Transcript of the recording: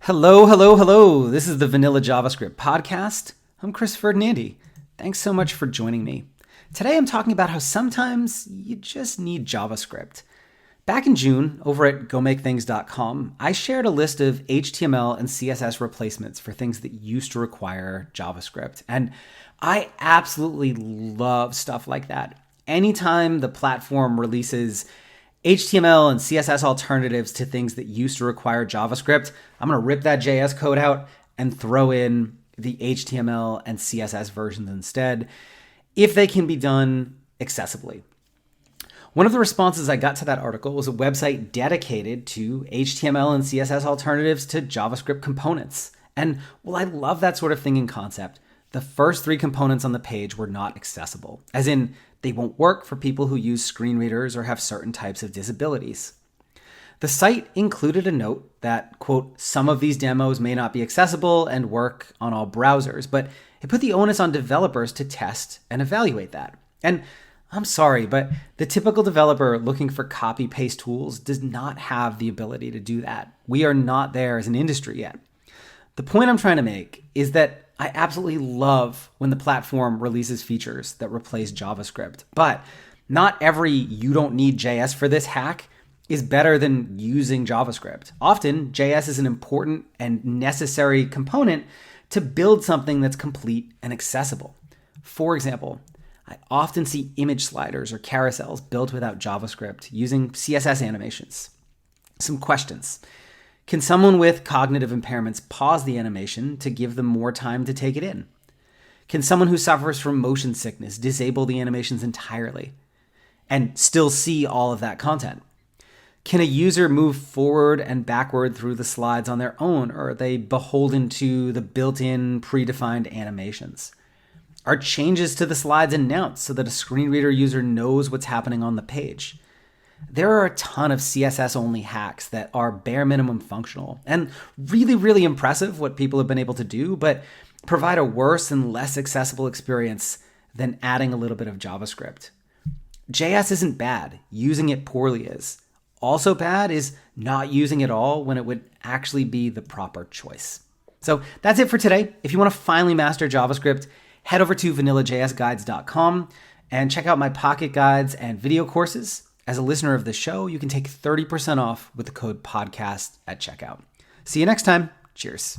Hello, hello, hello. This is the Vanilla JavaScript podcast. I'm Chris Ferdinandi. Thanks so much for joining me. Today I'm talking about how sometimes you just need JavaScript. Back in June, over at gomakethings.com, I shared a list of HTML and CSS replacements for things that used to require JavaScript. And I absolutely love stuff like that. Anytime the platform releases HTML and CSS alternatives to things that used to require JavaScript, I'm going to rip that JS code out and throw in the HTML and CSS versions instead, if they can be done accessibly. One of the responses I got to that article was a website dedicated to HTML and CSS alternatives to JavaScript components. And while I love that sort of thing in concept, the first three components on the page were not accessible, as in they won't work for people who use screen readers or have certain types of disabilities. The site included a note that, quote, some of these demos may not be accessible and work on all browsers, but it put the onus on developers to test and evaluate that. And I'm sorry, but the typical developer looking for copy-paste tools does not have the ability to do that. We are not there as an industry yet. The point I'm trying to make is that I absolutely love when the platform releases features that replace JavaScript, but not every you don't need JS for this hack is better than using JavaScript. Often, JS is an important and necessary component to build something that's complete and accessible. For example, I often see image sliders or carousels built without JavaScript using CSS animations. Some questions. Can someone with cognitive impairments pause the animation to give them more time to take it in? Can someone who suffers from motion sickness disable the animations entirely and still see all of that content? Can a user move forward and backward through the slides on their own, or are they beholden to the built-in predefined animations? Are changes to the slides announced so that a screen reader user knows what's happening on the page? There are a ton of CSS-only hacks that are bare minimum functional and really, really impressive what people have been able to do, but provide a worse and less accessible experience than adding a little bit of JavaScript. JS isn't bad. Using it poorly is. Also bad is not using it all when it would actually be the proper choice. So that's it for today. If you want to finally master JavaScript, head over to vanillajsguides.com and check out my pocket guides and video courses. As a listener of the show, you can take 30% off with the code podcast at checkout. See you next time. Cheers.